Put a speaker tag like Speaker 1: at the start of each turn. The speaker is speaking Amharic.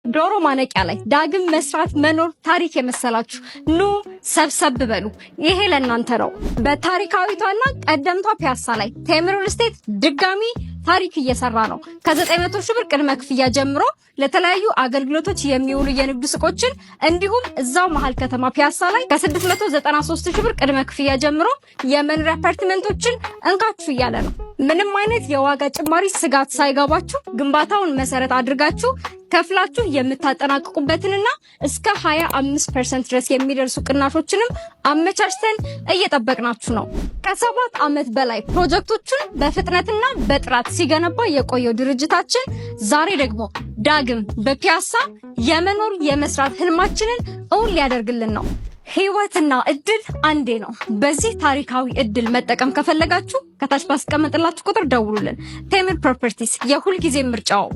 Speaker 1: ዶሮ ማነቂያ ላይ ዳግም መስራት መኖር ታሪክ የመሰላችሁ ኑ ሰብሰብ በሉ። ይሄ ለእናንተ ነው። በታሪካዊቷና ቀደምቷ ፒያሳ ላይ ቴምር ሪል ስቴት ድጋሚ ታሪክ እየሰራ ነው። ከ900 ሺህ ብር ቅድመ ክፍያ ጀምሮ ለተለያዩ አገልግሎቶች የሚውሉ የንግድ ሱቆችን እንዲሁም እዛው መሃል ከተማ ፒያሳ ላይ ከ693 ሺህ ብር ቅድመ ክፍያ ጀምሮ የመኖሪያ አፓርትመንቶችን እንካችሁ እያለ ነው። ምንም አይነት የዋጋ ጭማሪ ስጋት ሳይገባችሁ ግንባታውን መሰረት አድርጋችሁ ከፍላችሁ የምታጠናቅቁበትንና እስከ 25% ድረስ የሚደርሱ ቅናሾችንም አመቻችተን እየጠበቅናችሁ ነው። ከ7 ዓመት በላይ ፕሮጀክቶቹን በፍጥነትና በጥራት ሲገነባ የቆየው ድርጅታችን ዛሬ ደግሞ ዳግም በፒያሳ የመኖር የመስራት ህልማችንን እውን ሊያደርግልን ነው። ህይወትና እድል አንዴ ነው። በዚህ ታሪካዊ እድል መጠቀም ከፈለጋችሁ ከታች ባስቀመጥላችሁ ቁጥር ደውሉልን። ቴምር ፕሮፐርቲስ የሁልጊዜ ምርጫው።